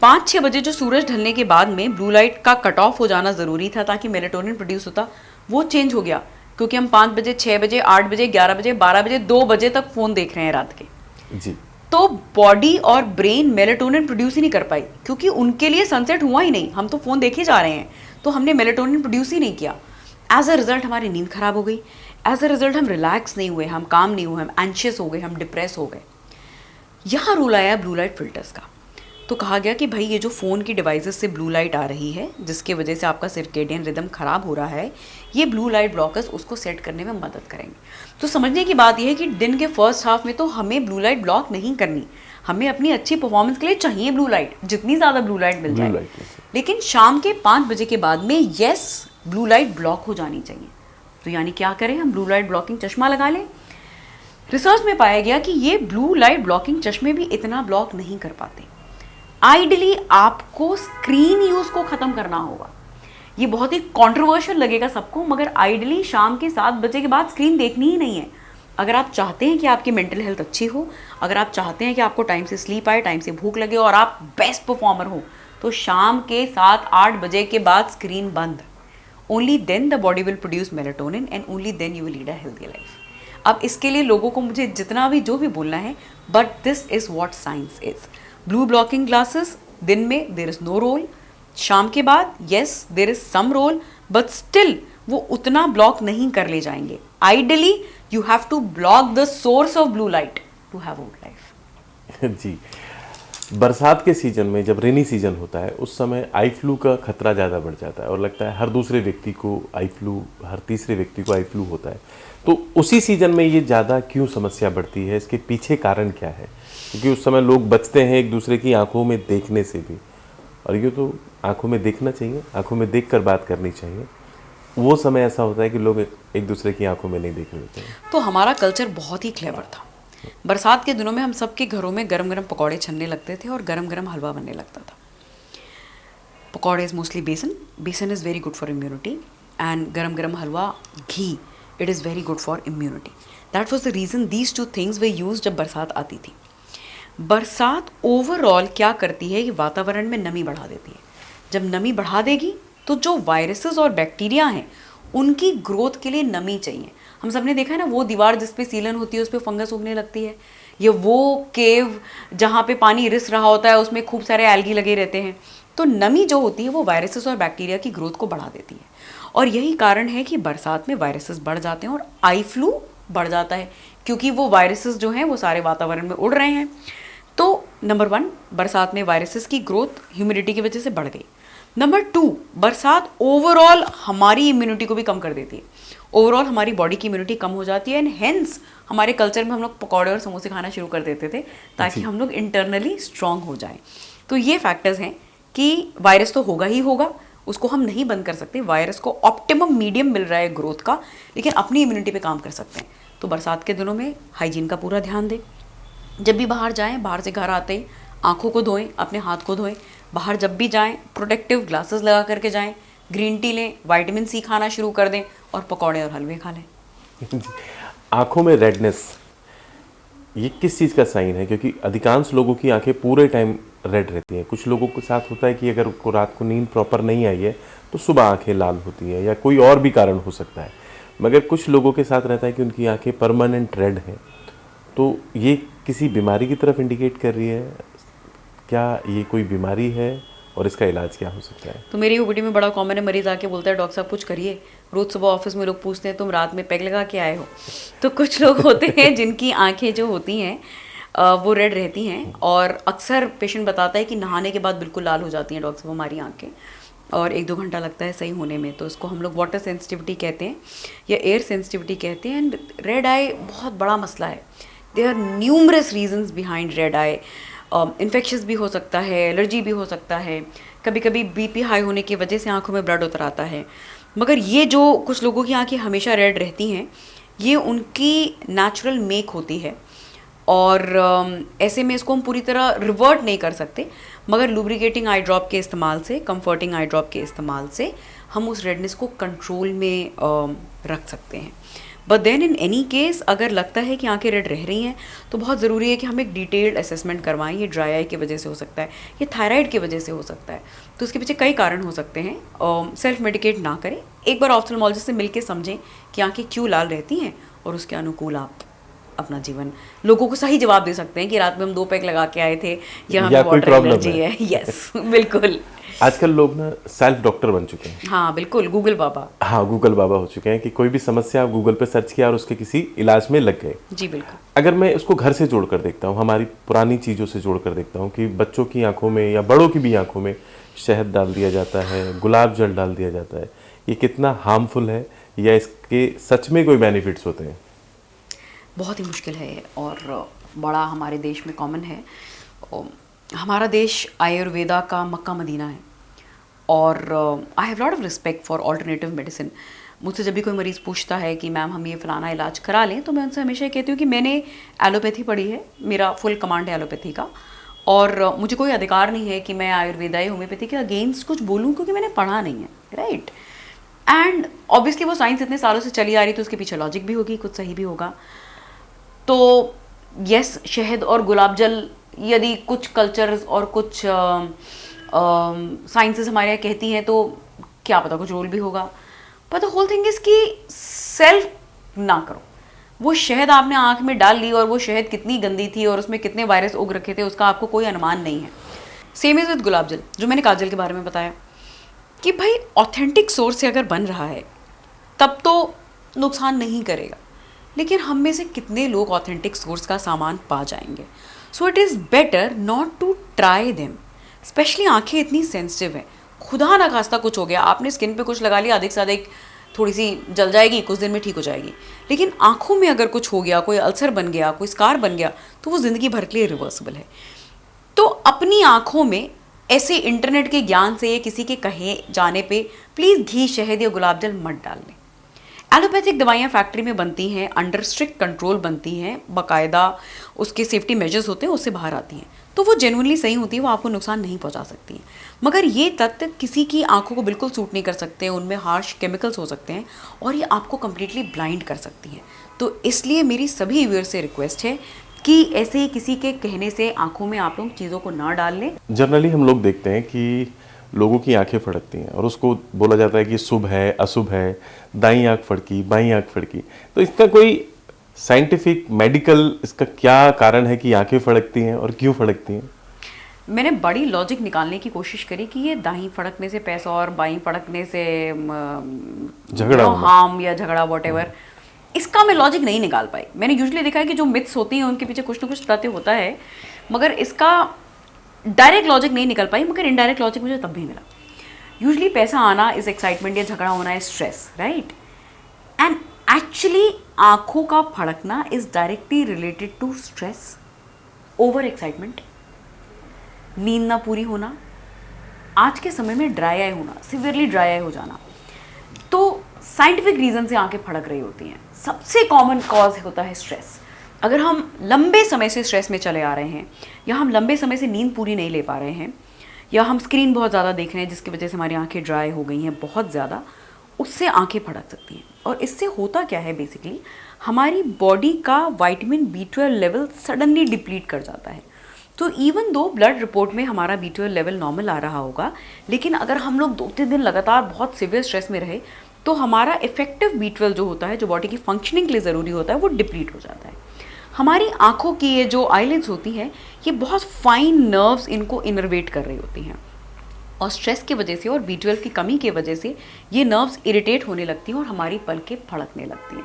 5-6 बजे जो सूरज ढलने के बाद में ब्लू लाइट का कट ऑफ हो जाना ज़रूरी था ताकि मेलेटोनिन प्रोड्यूस होता, वो चेंज हो गया क्योंकि हम 5 बजे, 6 बजे, 8 बजे, 11 बजे, 12 बजे, 2 बजे तक फ़ोन देख रहे हैं रात के। जी। तो बॉडी और ब्रेन मेलेटोनिन प्रोड्यूस ही नहीं कर पाई क्योंकि उनके लिए सनसेट हुआ ही नहीं, हम तो फ़ोन देखे जा रहे हैं, तो हमने मेलेटोनिन प्रोड्यूस ही नहीं किया। एज अ रिजल्ट हमारी नींद खराब हो गई, एज अ रिजल्ट हम रिलैक्स नहीं हुए, हम काम नहीं हुए, हम एंशियस हो गए, हम डिप्रेस हो गए। यहाँ रूल आया ब्लू लाइट फिल्टर्स का। तो कहा गया कि भाई ये जो फ़ोन की डिवाइसेस से ब्लू लाइट आ रही है जिसके वजह से आपका सर्केडियन रिदम ख़राब हो रहा है, ये ब्लू लाइट ब्लॉकर्स उसको सेट करने में मदद करेंगे। तो समझने की बात यह है कि दिन के फर्स्ट हाफ में तो हमें ब्लू लाइट ब्लॉक नहीं करनी, हमें अपनी अच्छी परफॉर्मेंस के लिए चाहिए ब्लू लाइट, जितनी ज़्यादा ब्लू लाइट मिल जाए। लेकिन शाम के 5 बजे के बाद में येस ब्लू लाइट ब्लॉक हो जानी चाहिए। तो यानी क्या करें, हम ब्लू लाइट ब्लॉकिंग चश्मा लगा लें। रिसर्च में पाया गया कि ये ब्लू लाइट ब्लॉकिंग चश्मे भी इतना ब्लॉक नहीं कर पाते। आइडली आपको स्क्रीन यूज़ को ख़त्म करना होगा। ये बहुत ही कंट्रोवर्शियल लगेगा सबको, मगर आइडली शाम के 7 बजे के बाद स्क्रीन देखनी ही नहीं है। अगर आप चाहते हैं कि आपकी मेंटल हेल्थ अच्छी हो, अगर आप चाहते हैं कि आपको टाइम से स्लीप आए, टाइम से भूख लगे और आप बेस्ट परफॉर्मर हो, तो शाम के 7-8 बजे के बाद स्क्रीन बंद। Only then the body will produce melatonin and only then you will lead a healthy life. अब इसके लिए लोगों को मुझे जितना भी जो भी बोलना है, but this is what science is. Blue blocking glasses दिन में देयर इज़ नो रोल, शाम के बाद yes there is some role, but still वो उतना ब्लॉक नहीं कर ले जाएंगे। Ideally you have to block the source of blue light to have a good life. जी, बरसात के सीजन में जब रेनी सीजन होता है उस समय आई फ्लू का खतरा ज़्यादा बढ़ जाता है और लगता है हर दूसरे व्यक्ति को आई फ्लू, हर तीसरे व्यक्ति को आई फ्लू होता है। तो उसी सीजन में ये ज़्यादा क्यों समस्या बढ़ती है, इसके पीछे कारण क्या है? क्योंकि उस समय लोग बचते हैं एक दूसरे की आंखों में देखने से भी, और ये तो आंखों में देखना चाहिए, आंखों में देखकर बात करनी चाहिए। वो समय ऐसा होता है कि लोग एक दूसरे की आंखों में नहीं देख लेते हैं। तो हमारा कल्चर बहुत ही क्लेवर था। बरसात के दिनों में हम सबके घरों में गरम गरम पकौड़े छनने लगते थे और गरम गरम हलवा बनने लगता था. Pakode is mostly besan is very good for immunity, and garam garam halwa ghee, it is very good for immunity. That was the reason these two things we use जब बरसात आती थी. बरसात ओवरऑल क्या करती है कि वातावरण में नमी बढ़ा देती है. जब नमी बढ़ा देगी तो जो वायरसेस और बैक्टीरिया हैं उनकी ग्रोथ के लिए नमी चाहिए. हम सब ने देखा है ना, वो दीवार जिस पे सीलन होती है उस पे फंगस उगने लगती है, या वो केव जहाँ पे पानी रिस रहा होता है उसमें खूब सारे एल्गी लगे रहते हैं. तो नमी जो होती है वो वायरसेस और बैक्टीरिया की ग्रोथ को बढ़ा देती है, और यही कारण है कि बरसात में वायरसेस बढ़ जाते हैं और आई फ्लू बढ़ जाता है, क्योंकि वो वायरसेस जो हैं वो सारे वातावरण में उड़ रहे हैं. तो नंबर 1, बरसात में वायरसेस की ग्रोथ ह्यूमिडिटी की वजह से बढ़ गई. नंबर 2, बरसात ओवरऑल हमारी इम्यूनिटी को भी कम कर देती है. ओवरऑल हमारी बॉडी की इम्यूनिटी कम हो जाती है, एंड हेंस हमारे कल्चर में हम लोग पकौड़े और समोसे खाना शुरू कर देते थे ताकि हम लोग इंटरनली स्ट्रांग हो जाएं. तो ये फैक्टर्स हैं कि वायरस तो होगा ही होगा, उसको हम नहीं बंद कर सकते. वायरस को ऑप्टिमम मीडियम मिल रहा है ग्रोथ का, लेकिन अपनी इम्यूनिटी पे काम कर सकते हैं. तो बरसात के दिनों में हाइजीन का पूरा ध्यान दें. जब भी बाहर जाएं, बाहर से घर आते ही आँखों को धोएं, अपने हाथ को धोएं. बाहर जब भी जाएं प्रोटेक्टिव ग्लासेस लगा करके जाएं. ग्रीन टी लें, विटामिन सी खाना शुरू कर दें और पकौड़े और हलवे खा लें. आँखों में रेडनेस, ये किस चीज़ का साइन है? क्योंकि अधिकांश लोगों की आंखें पूरे टाइम रेड रहती हैं. कुछ लोगों के साथ होता है कि अगर उनको रात को नींद प्रॉपर नहीं आई है तो सुबह आंखें लाल होती हैं, या कोई और भी कारण हो सकता है. मगर कुछ लोगों के साथ रहता है कि उनकी आंखें परमानेंट रेड हैं. तो ये किसी बीमारी की तरफ इंडिकेट कर रही है? क्या ये कोई बीमारी है और इसका इलाज क्या हो सकता है? तो मेरी ओपीडी में बड़ा कॉमन है, मरीज आके बोलता है डॉक्टर साहब कुछ करिए. रोज सुबह ऑफिस में लोग पूछते हैं तुम रात में पेग लगा के आए हो. तो कुछ लोग होते हैं जिनकी आंखें जो होती हैं वो रेड रहती हैं, और अक्सर पेशेंट बताता है कि नहाने के बाद बिल्कुल लाल हो जाती हैं डॉक्टर साहब हमारी आंखें, और 1-2 घंटा लगता है सही होने में. तो इसको हम लोग वाटर सेंसिटिविटी कहते हैं या एयर सेंसिटिविटी कहते हैं. एंड रेड आई बहुत बड़ा मसला है. There are numerous reasons behind red eye. Infections भी हो सकता है, एलर्जी भी हो सकता है, कभी कभी बीपी हाई होने की वजह से आंखों में ब्लड उतर आता है. मगर ये जो कुछ लोगों की आंखें हमेशा रेड रहती हैं, ये उनकी नेचुरल मेक होती है, और ऐसे में इसको हम पूरी तरह रिवर्ट नहीं कर सकते. मगर लुब्रिकेटिंग आई ड्रॉप के इस्तेमाल से, कंफर्टिंग आई ड्रॉप के इस्तेमाल से हम उस रेडनेस को कंट्रोल में रख सकते हैं. But then in any case अगर लगता है कि आंखें रेड रह रही हैं तो बहुत ज़रूरी है कि हम एक डिटेल्ड असेसमेंट करवाएं. ये ड्राई आई की वजह से हो सकता है, ये थायराइड की वजह से हो सकता है. तो उसके पीछे कई कारण हो सकते हैं. सेल्फ मेडिकेट ना करें, एक बार ऑप्थेल्मोलॉजिस्ट से मिलकर समझें कि आंखें क्यों लाल रहती हैं, और उसके अनुकूल आप अपना जीवन लोगों को सही जवाब दे सकते हैं कि रात में हम 2 पैक लगा के आए थे या हमें वाटर एलर्जी है. यस बिल्कुल. आजकल लोग ना सेल्फ डॉक्टर बन चुके हैं. हाँ बिल्कुल, गूगल बाबा. हाँ, गूगल बाबा हो चुके हैं कि कोई भी समस्या आप गूगल पे सर्च किया और उसके किसी इलाज में लग गए. जी बिल्कुल. अगर मैं उसको घर से जोड़ कर देखता हूँ, हमारी पुरानी चीज़ों से जोड़ कर देखता हूँ कि बच्चों की आंखों में या बड़ों की भी आंखों में शहद डाल दिया जाता है, गुलाब जल डाल दिया जाता है, ये कितना हार्मफुल है, या इसके सच में कोई बेनिफिट्स होते हैं? बहुत ही मुश्किल है, और बड़ा हमारे देश में कॉमन है. हमारा देश आयुर्वेदा का मक्का मदीना है, और I have lot of respect for alternative medicine. मुझसे जब भी कोई मरीज़ पूछता है कि मैम हम ये फलाना इलाज करा लें, तो मैं उनसे हमेशा ये कहती हूँ कि मैंने एलोपैथी पढ़ी है, मेरा फुल कमांड है एलोपैथी का, और मुझे कोई अधिकार नहीं है कि मैं आयुर्वेदा या होम्योपैथी के अगेंस्ट कुछ बोलूँ, क्योंकि मैंने पढ़ा नहीं है. राइट. एंड ऑब्वियसली वो साइंस इतने सालों से चली आ रही, तो उसके पीछे लॉजिक भी होगी, कुछ सही भी होगा. तो यस, शहद और गुलाब जल यदि कुछ कल्चर्स और कुछ साइंसेस हमारे यहाँ कहती हैं तो क्या पता कुछ रोल भी होगा. पर द होल थिंग इज कि सेल्फ ना करो. वो शहद आपने आँख में डाल ली और वो शहद कितनी गंदी थी और उसमें कितने वायरस उग रखे थे, उसका आपको कोई अनुमान नहीं है. सेम इज विद गुलाब जल, जो मैंने काजल के बारे में बताया कि भाई ऑथेंटिक सोर्स से अगर बन रहा है तब तो नुकसान नहीं करेगा. लेकिन हम में से कितने लोग ऑथेंटिक सोर्स का सामान पा जाएंगे. So it is better not to try them. Specially आंखें इतनी सेंसिटिव हैं, खुदा ना खास्ता कुछ हो गया, आपने स्किन पे कुछ लगा लिया, अधिक से अधिक थोड़ी सी जल जाएगी, कुछ दिन में ठीक हो जाएगी. लेकिन आंखों में अगर कुछ हो गया, कोई अल्सर बन गया, कोई स्कार बन गया, तो वो ज़िंदगी भर के लिए रिवर्सिबल है. तो अपनी आंखों में ऐसे इंटरनेट के ज्ञान से या किसी के कहे जाने पे प्लीज़ घी, शहद या गुलाब जल मत डाल लें. एलोपैथिक दवाइयाँ फैक्ट्री में बनती हैं, अंडर स्ट्रिक्ट कंट्रोल बनती हैं, बाकायदा उसके सेफ्टी मेजर्स होते हैं, उससे बाहर आती हैं, तो वो जेन्युइनली सही होती है, वो आपको नुकसान नहीं पहुंचा सकती हैं। मगर ये तत्व किसी की आंखों को बिल्कुल सूट नहीं कर सकते, उनमें हार्श केमिकल्स हो सकते हैं और ये आपको कम्प्लीटली ब्लाइंड कर सकती हैं। तो इसलिए मेरी सभी व्यूअर्स से रिक्वेस्ट है कि ऐसे ही किसी के कहने से आंखों में आप लोग चीज़ों को ना डाल लें। जनरली हम लोग देखते हैं कि लोगों की आंखें फड़कती हैं और उसको बोला जाता है कि शुभ है, अशुभ है, दाईं आंख फड़की, बाईं आंख फड़की। तो इसका कोई साइंटिफिक मेडिकल इसका क्या कारण है कि आंखें फड़कती हैं और क्यों फड़कती हैं? मैंने बड़ी लॉजिक निकालने की कोशिश करी कि ये दाईं फड़कने से पैसा और बाईं फड़कने से झगड़ा होना। हार्म या झगड़ा वॉटेवर, इसका मैं लॉजिक नहीं निकाल पाई। मैंने यूजुअली देखा है कि जो मिथ्स होती हैं उनके पीछे कुछ ना कुछ तथ्य होता है, मगर इसका डायरेक्ट लॉजिक नहीं निकल पाई, मगर इनडायरेक्ट लॉजिक मुझे तब भी मिला। यूजुअली पैसा आना इज एक्साइटमेंट या झगड़ा होना is stress, right? And actually आंखों का फड़कना is directly related to stress, over excitement, नींद ना पूरी होना, आज के समय में ड्राई आई होना, सिवियरली ड्राई आई हो जाना। तो साइंटिफिक रीजन से आंखें फड़क रही होती हैं। सबसे कॉमन कॉज होता है स्ट्रेस। अगर हम लंबे समय से स्ट्रेस में चले आ रहे हैं, या हम लंबे समय से नींद पूरी नहीं ले पा रहे हैं, या हम स्क्रीन बहुत ज़्यादा देख रहे हैं जिसकी वजह से हमारी आंखें ड्राई हो गई हैं बहुत ज़्यादा, उससे आंखें फड़क सकती हैं। और इससे होता क्या है, बेसिकली हमारी बॉडी का vitamin B12 level suddenly deplete कर जाता है। तो इवन दो ब्लड रिपोर्ट में हमारा B12 लेवल नॉर्मल आ रहा होगा, लेकिन अगर हम लोग 2-3 दिन लगातार बहुत सिवियर स्ट्रेस में रहे तो हमारा इफेक्टिव B12 जो होता है, जो बॉडी की फंक्शनिंग के लिए ज़रूरी होता है, वो डिप्लीट हो जाता है। हमारी आंखों की ये जो आईलिड्स होती हैं, ये बहुत फाइन नर्व्स इनको इनर्वेट कर रही होती हैं, और स्ट्रेस की वजह से और B12 की कमी की वजह से ये नर्व्स इरिटेट होने लगती हैं और हमारी पलकें फड़कने लगती हैं।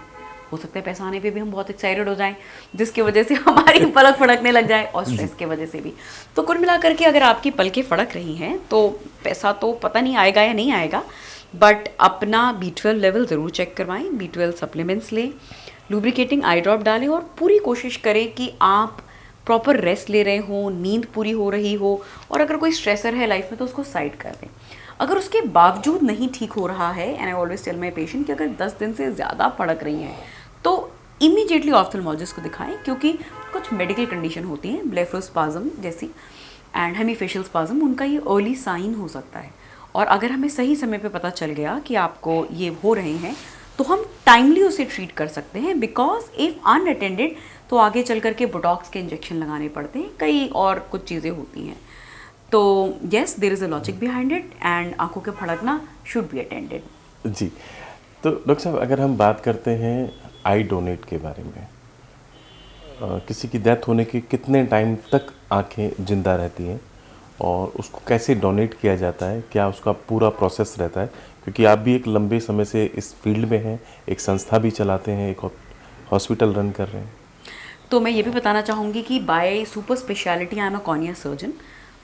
हो सकता है पैसा आने पे भी हम बहुत एक्साइटेड हो जाएं, जिसकी वजह से हमारी पलक फड़कने लग जाए, और स्ट्रेस की वजह से भी। तो कुल मिला करके अगर आपकी पलकें फड़क रही हैं तो पैसा तो पता नहीं आएगा या नहीं आएगा, बट अपना B12 लेवल ज़रूर चेक करवाएं, B12 सप्लीमेंट्स लें, लुब्रिकेटिंग आई ड्रॉप डालें, और पूरी कोशिश करें कि आप प्रॉपर रेस्ट ले रहे हो, नींद पूरी हो रही हो, और अगर कोई स्ट्रेसर है लाइफ में तो उसको साइड कर दें। अगर उसके बावजूद नहीं ठीक हो रहा है, and I always tell my patient कि अगर 10 दिन से ज़्यादा फड़क रही हैं तो इमीडिएटली ऑफ्थल्मोलॉजिस्ट को दिखाएं, क्योंकि कुछ मेडिकल कंडीशन होती हैं, ब्लेफरोस्पाज्म जैसी एंड हेमीफेशियल स्पाज्म, उनका ये अर्ली साइन हो सकता है। और अगर हमें सही समय पे पता चल गया कि आपको ये हो रहे हैं तो हम टाइमली उसे ट्रीट कर सकते हैं, बिकॉज इफ़ अनअटेंडेड तो आगे चल करके बोटॉक्स के इंजेक्शन लगाने पड़ते हैं, कई और कुछ चीज़ें होती हैं। तो yes, there is a logic behind it, and आंखों के फड़कना शुड बी अटेंडेड। जी, तो डॉक्टर साहब अगर हम बात करते हैं आई डोनेट के बारे में, किसी की डेथ होने के कितने टाइम तक आंखें जिंदा रहती हैं और उसको कैसे डोनेट किया जाता है, क्या उसका पूरा प्रोसेस रहता है? क्योंकि आप भी एक लंबे समय से इस फील्ड में हैं, एक संस्था भी चलाते हैं, एक हॉस्पिटल रन कर रहे हैं। तो मैं ये भी बताना चाहूँगी कि by super speciality I am a cornea surgeon,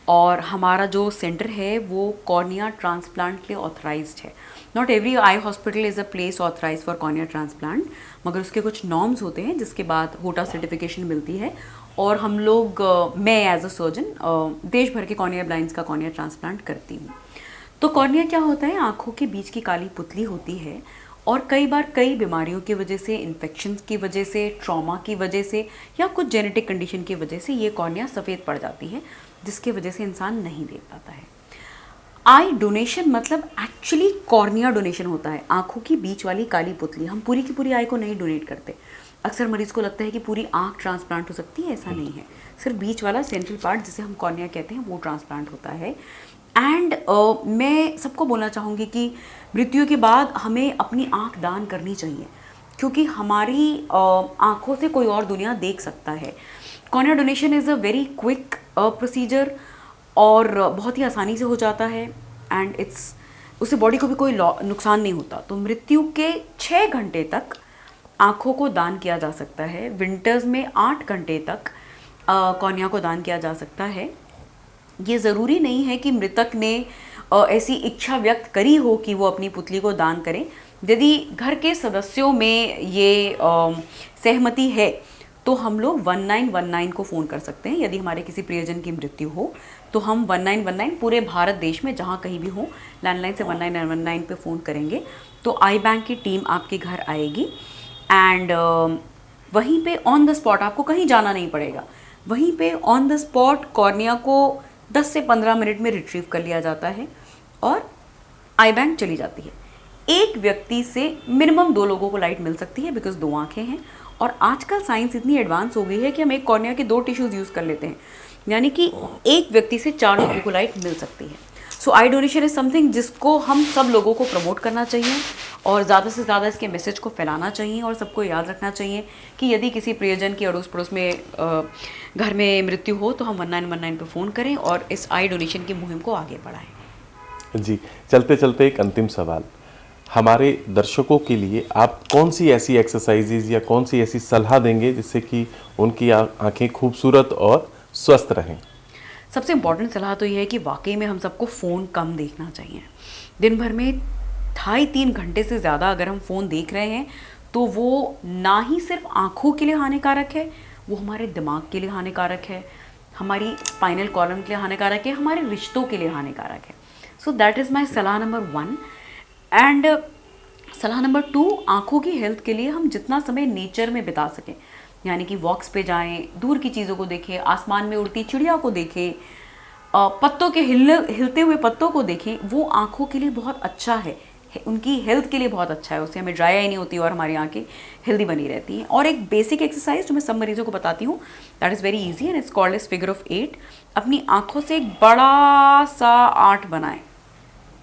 और हमारा जो सेंटर है वो कॉर्निया ट्रांसप्लांट के लिए ऑथराइज्ड है। Not every eye hospital is a place authorize for cornea transplant, मगर उसके कुछ नॉर्म्स होते हैं जिसके बाद होटा सर्टिफिकेशन मिलती है, और हम लोग मैं एज अ सर्जन देश भर के कॉर्निया ब्लाइंड्स का कॉर्निया ट्रांसप्लांट करती हूँ। तो कॉर्निया क्या होता है, आँखों के बीच की काली पुतली होती है, और कई बार कई बीमारियों की वजह से, इन्फेक्शन की वजह से, ट्रॉमा की वजह से, या कुछ जेनेटिक कंडीशन की वजह से ये कॉर्निया सफ़ेद पड़ जाती है, जिसकी वजह से इंसान नहीं देख पाता है। आई डोनेशन मतलब एक्चुअली कॉर्निया डोनेशन होता है, आँखों की बीच वाली काली पुतली। हम पूरी की पूरी आई को नहीं डोनेट करते। अक्सर मरीज़ को लगता है कि पूरी आँख ट्रांसप्लांट हो सकती है, ऐसा नहीं है। सिर्फ बीच वाला सेंट्रल पार्ट जिसे हम कॉर्निया कहते हैं वो ट्रांसप्लांट होता है। एंड मैं सबको बोलना चाहूँगी कि मृत्यु के बाद हमें अपनी आँख दान करनी चाहिए, क्योंकि हमारी आँखों से कोई और दुनिया देख सकता है। Cornea donation is a very quick procedure, और बहुत ही आसानी से हो जाता है, एंड उससे बॉडी को भी कोई नुकसान नहीं होता। तो मृत्यु के 6 घंटे तक आँखों को दान किया जा सकता है। विंटर्स में 8 घंटे तक कॉर्निया को दान किया जा सकता है। ये ज़रूरी नहीं है कि मृतक ने ऐसी इच्छा व्यक्त करी हो कि वो अपनी पुतली को दान करें। यदि घर के सदस्यों में ये सहमति है तो हम लोग 1919 को फ़ोन कर सकते हैं। यदि हमारे किसी प्रियजन की मृत्यु हो तो हम 1919 पूरे भारत देश में जहाँ कहीं भी हो लैंडलाइन से 1919 पे फ़ोन करेंगे तो आई बैंक की टीम आपके घर आएगी एंड वहीं पे ऑन द स्पॉट, आपको कहीं जाना नहीं पड़ेगा, वहीं पे ऑन द स्पॉट कॉर्निया को 10 से 15 मिनट में रिट्रीव कर लिया जाता है और आई बैंक चली जाती है। एक व्यक्ति से मिनिमम 2 लोगों को लाइट मिल सकती है बिकॉज 2 आंखें हैं, और आजकल साइंस इतनी एडवांस हो गई है कि हम एक कॉर्निया के 2 टिश्यूज़ यूज़ कर लेते हैं, यानी कि एक व्यक्ति से 4 लोगों को लाइट मिल सकती है। सो आई डोनेशन इज़ समथिंग जिसको हम सब लोगों को प्रमोट करना चाहिए और ज़्यादा से ज़्यादा इसके मैसेज को फैलाना चाहिए, और सबको याद रखना चाहिए कि यदि किसी प्रियजन की अड़ोस पड़ोस में घर में मृत्यु हो तो हम 1919 पे फ़ोन करें और इस आई डोनेशन की मुहिम को आगे बढ़ाएं। जी, चलते चलते एक अंतिम सवाल, हमारे दर्शकों के लिए आप कौन सी ऐसी एक्सरसाइजेज या कौन सी ऐसी सलाह देंगे जिससे कि उनकी आंखें खूबसूरत और स्वस्थ रहें? सबसे इम्पॉर्टेंट सलाह तो ये है कि वाकई में हम सबको फ़ोन कम देखना चाहिए। दिन भर में 2.5-3 घंटे से ज़्यादा अगर हम फ़ोन देख रहे हैं तो वो ना ही सिर्फ आँखों के लिए हानिकारक है, वो हमारे दिमाग के लिए हानिकारक है, हमारी स्पाइनल कॉलम के लिए हानिकारक है, हमारे रिश्तों के लिए हानिकारक है। सो दैट इज़ माई सलाह नंबर 1। एंड सलाह नंबर 2, आँखों की हेल्थ के लिए हम जितना समय नेचर में बिता सकें, यानी कि वॉक्स पे जाएं, दूर की चीज़ों को देखें, आसमान में उड़ती चिड़िया को देखें, पत्तों के हिलते हुए पत्तों को देखें, वो आँखों के लिए बहुत अच्छा है, उनकी हेल्थ के लिए बहुत अच्छा है, उससे हमें ड्राई आई नहीं होती और हमारी आंखें हेल्दी बनी रहती हैं। और एक बेसिक एक्सरसाइज जो मैं सब मरीजों को बताती हूँ, that is very easy and it's called as figure of 8। अपनी आँखों से एक बड़ा सा 8 बनाएं,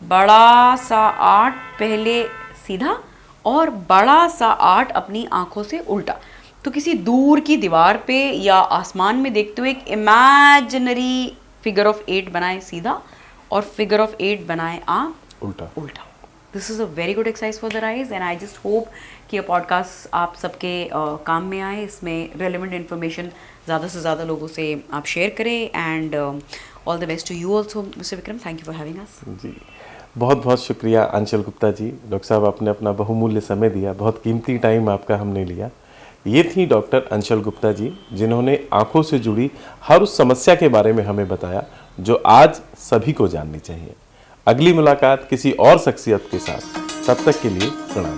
बड़ा सा 8 पहले सीधा और बड़ा सा 8 अपनी आँखों से उल्टा। तो किसी दूर की दीवार पे या आसमान में देखते हुए एक इमेजिनरी फिगर ऑफ 8 बनाएं सीधा, और फिगर ऑफ 8 बनाएं आप उल्टा। This is a very good exercise for the eyes and I just hope कि ये पॉडकास्ट आप सबके काम में आए, इसमें रेलिवेंट इन्फॉर्मेशन ज़्यादा से ज़्यादा लोगों से आप शेयर करें। And all the best to you also mister Vikram, thank you for having us. जी, बहुत बहुत शुक्रिया अंचल गुप्ता जी। डॉक्टर साहब, आपने अपना बहुमूल्य समय दिया, बहुत कीमती टाइम आपका हमने लिया। ये थी डॉक्टर अंचल गुप्ता जी, जिन्होंने आंखों से जुड़ी हर उस समस्या के बारे में हमें बताया जो आज सभी को जाननी चाहिए। अगली मुलाकात किसी और शख्सियत के साथ, तब तक के लिए प्रणाम।